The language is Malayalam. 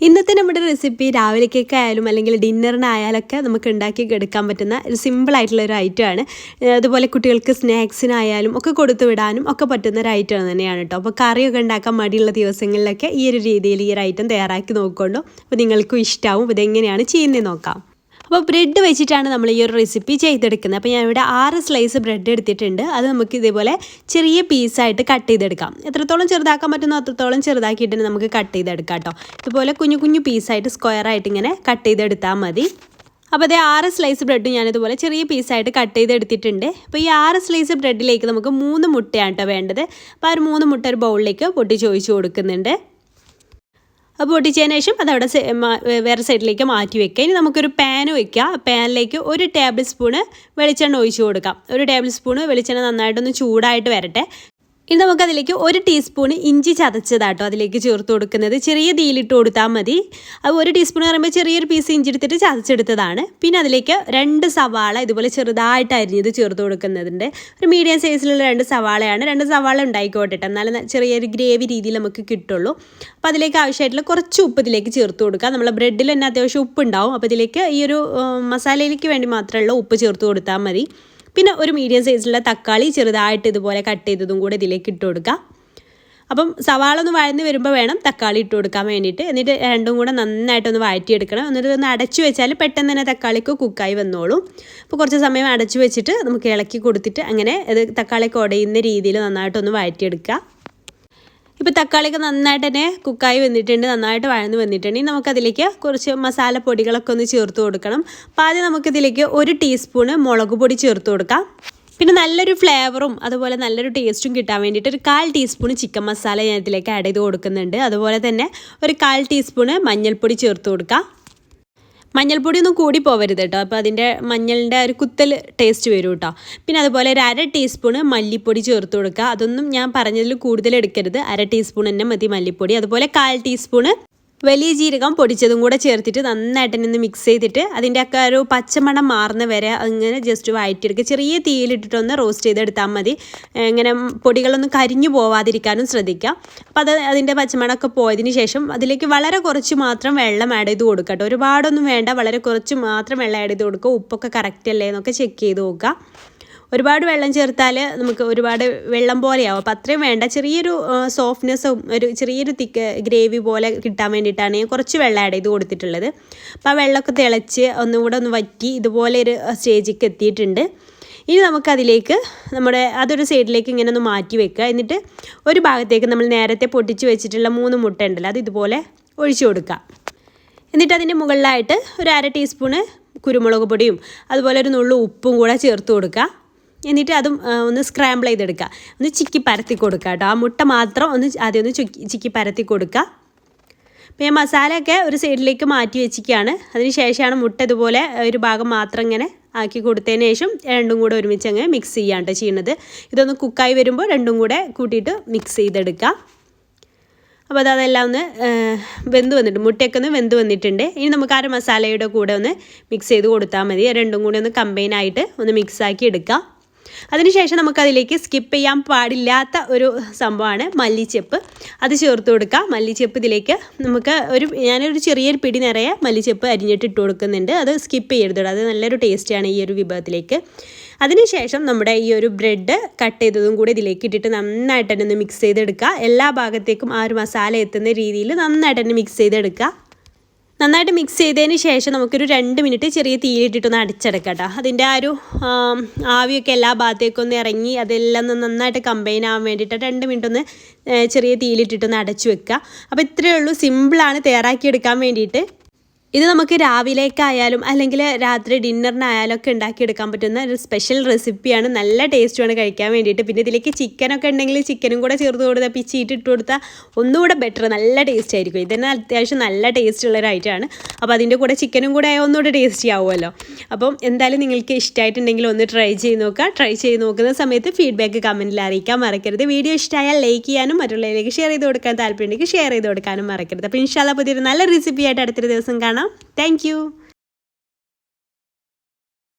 ഇന്നത്തെ നമ്മുടെ റെസിപ്പി രാവിലേക്കൊക്കെ ആയാലും അല്ലെങ്കിൽ ഡിന്നറിനായാലൊക്കെ നമുക്ക് ഉണ്ടാക്കി എടുക്കാൻ പറ്റുന്ന ഒരു സിമ്പിളായിട്ടുള്ള ഒരു ഐറ്റമാണ്. അതുപോലെ കുട്ടികൾക്ക് സ്നാക്സിനായാലും ഒക്കെ കൊടുത്തു വിടാനും ഒക്കെ പറ്റുന്ന ഒരു ഐറ്റം തന്നെയാണ് കേട്ടോ. അപ്പോൾ കറിയൊക്കെ ഉണ്ടാക്കാൻ മടിയുള്ള ദിവസങ്ങളിലൊക്കെ ഈ ഒരു രീതിയിൽ ഈ ഒരു ഐറ്റം തയ്യാറാക്കി നോക്കൊണ്ടു. അപ്പോൾ നിങ്ങൾക്കും ഇഷ്ടമാവും. ഇതെങ്ങനെയാണ് ചെയ്യുന്നത് നോക്കാം. അപ്പോൾ ബ്രെഡ് വെച്ചിട്ടാണ് നമ്മൾ ഈ ഒരു റെസിപ്പി ചെയ്തെടുക്കുന്നത്. അപ്പോൾ ഞാനിവിടെ 6 സ്ലൈസ് ബ്രെഡ് എടുത്തിട്ടുണ്ട്. അത് നമുക്ക് ഇതേപോലെ ചെറിയ പീസായിട്ട് കട്ട് ചെയ്തെടുക്കാം. എത്രത്തോളം ചെറുതാക്കാൻ പറ്റുന്നോ അത്രത്തോളം ചെറുതാക്കിയിട്ട് നമുക്ക് കട്ട് ചെയ്തെടുക്കാം കേട്ടോ. ഇതുപോലെ കുഞ്ഞു കുഞ്ഞു പീസായിട്ട് സ്ക്വയറായിട്ട് ഇങ്ങനെ കട്ട് ചെയ്തെടുത്താൽ മതി. അപ്പോൾ അതേ 6 സ്ലൈസ് ബ്രെഡ് ഞാനിതുപോലെ ചെറിയ പീസായിട്ട് കട്ട് ചെയ്തെടുത്തിട്ടുണ്ട്. അപ്പോൾ ഈ 6 സ്ലൈസ് ബ്രെഡിലേക്ക് നമുക്ക് 3 മുട്ടയാണ് കേട്ടോ വേണ്ടത്. അപ്പോൾ ആ ഒരു 3 മുട്ട ഒരു ബൗളിലേക്ക് പൊട്ടിച്ച് ഒഴിച്ച് കൊടുക്കുന്നുണ്ട്. അപ്പോൾ പൊട്ടിച്ചതിന് ശേഷം അതവിടെ വേറെ സൈഡിലേക്ക് മാറ്റി വെക്കുക. ഇനി നമുക്കൊരു പാൻ വയ്ക്കുക. പാനിലേക്ക് 1 ടേബിൾ സ്പൂണ് വെളിച്ചെണ്ണ ഒഴിച്ച് കൊടുക്കാം. 1 ടേബിൾ സ്പൂണ് വെളിച്ചെണ്ണ നന്നായിട്ടൊന്ന് ചൂടായിട്ട് വരട്ടെ. ഇനി നമുക്കതിലേക്ക് 1 ടീസ്പൂൺ ഇഞ്ചി ചതച്ചതാട്ടോ അതിലേക്ക് ചേർത്ത് കൊടുക്കുന്നത്. ചെറിയ തീയിലിട്ട് കൊടുത്താൽ മതി. അത് 1 ടീസ്പൂൺ പറയുമ്പോൾ ചെറിയൊരു പീസ് ഇഞ്ചി എടുത്തിട്ട് ചതച്ചെടുത്തതാണ്. പിന്നെ അതിലേക്ക് 2 സവാള ഇതുപോലെ ചെറുതായിട്ട് അരിഞ്ഞത് ചേർത്ത് കൊടുക്കുന്നുണ്ട്. ഒരു മീഡിയം സൈസിലുള്ള 2 സവാളയാണ്. 2 സവാള ഉണ്ടായിക്കോട്ടെ, എന്നാലും ചെറിയൊരു ഗ്രേവി രീതിയിൽ നമുക്ക് കിട്ടുള്ളൂ. അപ്പോൾ അതിലേക്ക് ആവശ്യമായിട്ടുള്ള കുറച്ച് ഉപ്പ് ഇതിലേക്ക് ചേർത്ത് കൊടുക്കുക. നമ്മളെ ബ്രെഡിൽ തന്നെ അത്യാവശ്യം ഉപ്പ് ഉണ്ടാവും. അപ്പോൾ ഇതിലേക്ക് ഈ ഒരു മസാലയിലേക്ക് വേണ്ടി മാത്രമുള്ള ഉപ്പ് ചേർത്ത് കൊടുത്താൽ മതി. പിന്നെ ഒരു മീഡിയം സൈസിലുള്ള തക്കാളി ചെറുതായിട്ട് ഇതുപോലെ കട്ട് ചെയ്തതും കൂടെ ഇതിലേക്ക് ഇട്ട് കൊടുക്കുക. അപ്പം സവാള ഒന്ന് വഴന്ന് വരുമ്പോൾ വേണം തക്കാളി ഇട്ട് കൊടുക്കാൻ വേണ്ടിയിട്ട്. എന്നിട്ട് രണ്ടും കൂടെ നന്നായിട്ടൊന്ന് വഴറ്റിയെടുക്കണം. എന്നിട്ട് ഒന്ന് അടച്ചു വെച്ചാൽ പെട്ടെന്ന് തന്നെ തക്കാളിക്ക് കുക്കായി വന്നോളും. അപ്പോൾ കുറച്ച് സമയം അടച്ചു വെച്ചിട്ട് നമുക്ക് ഇളക്കി കൊടുത്തിട്ട് അങ്ങനെ അത് തക്കാളിക്ക് ഉടയുന്ന രീതിയിൽ നന്നായിട്ടൊന്ന് വഴറ്റിയെടുക്കുക. ഇപ്പോൾ തക്കാളിയൊക്കെ നന്നായിട്ട് തന്നെ കുക്കായി വന്നിട്ടുണ്ട്, നന്നായിട്ട് വഴന്ന് വന്നിട്ടുണ്ട്. ഇനി നമുക്കതിലേക്ക് കുറച്ച് മസാലപ്പൊടികളൊക്കെ ഒന്ന് ചേർത്ത് കൊടുക്കണം. അപ്പോൾ ആദ്യം നമുക്കിതിലേക്ക് 1 ടീസ്പൂണ് മുളക് പൊടി ചേർത്ത് കൊടുക്കാം. പിന്നെ നല്ലൊരു ഫ്ലേവറും അതുപോലെ നല്ലൊരു ടേസ്റ്റും കിട്ടാൻ വേണ്ടിയിട്ട് ഒരു 1/4 ടീസ്പൂൺ ചിക്കൻ മസാല ഞാൻ ഇതിലേക്ക് ആഡ് ചെയ്ത് കൊടുക്കുന്നുണ്ട്. അതുപോലെ തന്നെ ഒരു 1/4 ടീസ്പൂണ് മഞ്ഞൾപ്പൊടി ചേർത്ത് കൊടുക്കാം. മഞ്ഞൾപ്പൊടി ഒന്നും കൂടി പോവരുത് കേട്ടോ. അപ്പോൾ അതിൻ്റെ മഞ്ഞളിൻ്റെ ഒരു കുത്തൽ ടേസ്റ്റ് വരും കേട്ടോ. പിന്നെ അതുപോലെ ഒരു 1/2 ടീസ്പൂണ് മല്ലിപ്പൊടി ചേർത്ത് കൊടുക്കുക. അതൊന്നും ഞാൻ പറഞ്ഞതിൽ കൂടുതൽ എടുക്കരുത്. 1/2 ടീസ്പൂൺ തന്നെ മതി മല്ലിപ്പൊടി. അതുപോലെ 1/4 ടീസ്പൂണ് വലിയ ജീരകം പൊടിച്ചതും കൂടെ ചേർത്തിട്ട് നന്നായിട്ട് തന്നെ ഒന്ന് മിക്സ് ചെയ്തിട്ട് അതിൻ്റെ ഒക്കെ ഒരു പച്ചമണം മാറുന്ന വരെ അങ്ങനെ ജസ്റ്റ് വഴറ്റിയെടുക്കുക. ചെറിയ തീയിലിട്ടിട്ടൊന്ന് റോസ്റ്റ് ചെയ്തെടുത്താൽ മതി. ഇങ്ങനെ പൊടികളൊന്നും കരിഞ്ഞു പോവാതിരിക്കാനും ശ്രദ്ധിക്കുക. അപ്പോൾ അതിൻ്റെ പച്ചമണമൊക്കെ പോയതിന് ശേഷം അതിലേക്ക് വളരെ കുറച്ച് മാത്രം വെള്ളം ആഡ് ചെയ്ത് കൊടുക്കുക കേട്ടോ. ഒരുപാടൊന്നും വേണ്ട, വളരെ കുറച്ച് മാത്രം വെള്ളം ആഡ് ചെയ്ത് കൊടുക്കുക. ഉപ്പൊക്കെ കറക്റ്റ് അല്ലേ എന്നൊക്കെ ചെക്ക് ചെയ്ത് നോക്കുക. ഒരുപാട് വെള്ളം ചേർത്താൽ നമുക്ക് ഒരുപാട് വെള്ളം പോലെയാവും. അപ്പോൾ അത്രയും വേണ്ട. ചെറിയൊരു സോഫ്റ്റ്നെസ്സും ഒരു ചെറിയൊരു തിക്ക് ഗ്രേവി പോലെ കിട്ടാൻ വേണ്ടിയിട്ടാണ് ഞാൻ കുറച്ച് വെള്ളം ആഡ് ചെയ്ത് കൊടുത്തിട്ടുള്ളത്. അപ്പോൾ ആ വെള്ളമൊക്കെ തിളച്ച് ഒന്നുകൂടെ ഒന്ന് വറ്റി ഇതുപോലെ ഒരു സ്റ്റേജിലേക്ക് എത്തിയിട്ടുണ്ട്. ഇനി നമുക്കതിലേക്ക് അതൊരു സൈഡിലേക്ക് ഇങ്ങനെ ഒന്ന് മാറ്റി വെക്കുക. എന്നിട്ട് ഒരു ഭാഗത്തേക്ക് നമ്മൾ നേരത്തെ പൊട്ടിച്ച് വെച്ചിട്ടുള്ള 3 മുട്ട ഉണ്ടല്ലോ അത് ഇതുപോലെ ഒഴിച്ചു കൊടുക്കുക. എന്നിട്ട് അതിൻ്റെ മുകളിലായിട്ട് ഒരു 1/2 ടീസ്പൂണ് കുരുമുളക് പൊടിയും അതുപോലെ ഒരു നുള്ളു ഉപ്പും കൂടെ ചേർത്ത് കൊടുക്കുക. എന്നിട്ട് അതും ഒന്ന് സ്ക്രാമ്പിൾ ചെയ്തെടുക്കുക, ഒന്ന് ചിക്കി പരത്തി കൊടുക്കുക കേട്ടോ. ആ മുട്ട മാത്രം ആദ്യം ഒന്ന് ചിക്കി പരത്തി കൊടുക്കുക. അപ്പോൾ ഞാൻ മസാലയൊക്കെ ഒരു സൈഡിലേക്ക് മാറ്റി വെച്ചിരിക്കുകയാണ്. അതിന് ശേഷമാണ് മുട്ട ഇതുപോലെ ഒരു ഭാഗം മാത്രം ഇങ്ങനെ ആക്കി കൊടുത്തതിന് ശേഷം രണ്ടും കൂടെ ഒരുമിച്ച് അങ്ങ് മിക്സ് ചെയ്യാൻ കേട്ടോ ചെയ്യുന്നത്. ഇതൊന്ന് കുക്കായി വരുമ്പോൾ രണ്ടും കൂടെ കൂട്ടിയിട്ട് മിക്സ് ചെയ്തെടുക്കുക. അപ്പോൾ അതെല്ലാം ഒന്ന് വെന്ത് വന്നിട്ടുണ്ട്, മുട്ടയൊക്കെ ഒന്ന് വെന്ത് വന്നിട്ടുണ്ട്. ഇനി നമുക്ക് ആ മസാലയുടെ കൂടെ ഒന്ന് മിക്സ് ചെയ്ത് കൊടുത്താൽ മതി. രണ്ടും കൂടെ ഒന്ന് കമ്പൈൻ ആയിട്ട് ഒന്ന് മിക്സാക്കി എടുക്കാം. അതിനുശേഷം നമുക്കതിലേക്ക് സ്കിപ്പ് ചെയ്യാൻ പാടില്ലാത്ത ഒരു സംഭവമാണ് മല്ലിച്ചെപ്പ്. അത് ചേർത്ത് കൊടുക്കുക. മല്ലിച്ചെപ്പ് ഇതിലേക്ക് നമുക്ക് ഞാനൊരു ചെറിയൊരു പിടി നിറയെ മല്ലിച്ചെപ്പ് അരിഞ്ഞിട്ട് ഇട്ട് കൊടുക്കുന്നുണ്ട്. അത് സ്കിപ്പ് ചെയ്യരുത്, അത് നല്ലൊരു ടേസ്റ്റാണ് ഈ ഒരു വിഭവത്തിലേക്ക്. അതിനുശേഷം നമ്മുടെ ഈ ഒരു ബ്രെഡ് കട്ട് ചെയ്തതും കൂടി ഇതിലേക്ക് ഇട്ടിട്ട് നന്നായിട്ട് തന്നെ ഒന്ന് മിക്സ് ചെയ്തെടുക്കുക. എല്ലാ ഭാഗത്തേക്കും ആ ഒരു മസാല എത്തുന്ന രീതിയിൽ നന്നായിട്ട് തന്നെ മിക്സ് ചെയ്തെടുക്കുക. നന്നായിട്ട് മിക്സ് ചെയ്തതിന് ശേഷം നമുക്കൊരു 2 മിനിറ്റ് ചെറിയ തീയിലിട്ടിട്ടൊന്ന് അടിച്ചെടുക്കാം കേട്ടോ. അതിൻ്റെ ആ ഒരു ആവിയൊക്കെ എല്ലാ ഭാഗത്തേക്കും ഒന്ന് ഇറങ്ങി അതെല്ലാം ഒന്ന് നന്നായിട്ട് കമ്പൈൻ ആവാൻ വേണ്ടിയിട്ട് 2 മിനിറ്റ് ഒന്ന് ചെറിയ തീയിലിട്ടിട്ടൊന്ന് അടച്ചു വെക്കുക. അപ്പോൾ ഇത്രയേ ഉള്ളൂ, സിമ്പിളാണ് തയ്യാറാക്കിയെടുക്കാൻ വേണ്ടിയിട്ട്. ഇത് നമുക്ക് രാവിലേക്കായാലും അല്ലെങ്കിൽ രാത്രി ഡിന്നറിനായാലും ഒക്കെ ഉണ്ടാക്കിയെടുക്കാൻ പറ്റുന്ന ഒരു സ്പെഷ്യൽ റെസിപ്പിയാണ്. നല്ല ടേസ്റ്റുമാണ് കഴിക്കാൻ വേണ്ടിയിട്ട്. പിന്നെ ഇതിലേക്ക് ചിക്കനൊക്കെ ഉണ്ടെങ്കിൽ ചിക്കനും കൂടെ ചേർത്ത് കൊടുത്താൽ പിച്ചിട്ട് ഇട്ട് കൊടുത്താൽ ഒന്നുകൂടെ ബെറ്റർ, നല്ല ടേസ്റ്റ് ആയിരിക്കും. ഇതന്നെ അത്യാവശ്യം നല്ല ടേസ്റ്റ് ഉള്ളൊരു ഐറ്റമാണ്. അപ്പോൾ അതിൻ്റെ കൂടെ ചിക്കനും കൂടെ ആയാൽ ഒന്നുകൂടെ ടേസ്റ്റി ആവുമല്ലോ. അപ്പം എന്തായാലും നിങ്ങൾക്ക് ഇഷ്ടമായിട്ടുണ്ടെങ്കിൽ ഒന്ന് ട്രൈ ചെയ്ത് നോക്കുക. ട്രൈ ചെയ്ത് നോക്കുന്ന സമയത്ത് ഫീഡ്ബാക്ക് കമൻറ്റിൽ അറിയിക്കാൻ മറക്കരുത്. വീഡിയോ ഇഷ്ടമായാൽ ലൈക്ക് ചെയ്യാനും മറ്റുള്ളവരിലേക്ക് ഷെയർ ചെയ്ത് കൊടുക്കാൻ താല്പര്യമുണ്ടെങ്കിൽ ഷെയർ ചെയ്ത് കൊടുക്കാനും മറക്കരുത്. അപ്പോൾ ഇൻഷാല്ലാ പുതിയൊരു നല്ല റെസിപ്പിയായിട്ട് അടുത്തൊരു ദിവസം കാണാം. Thank you.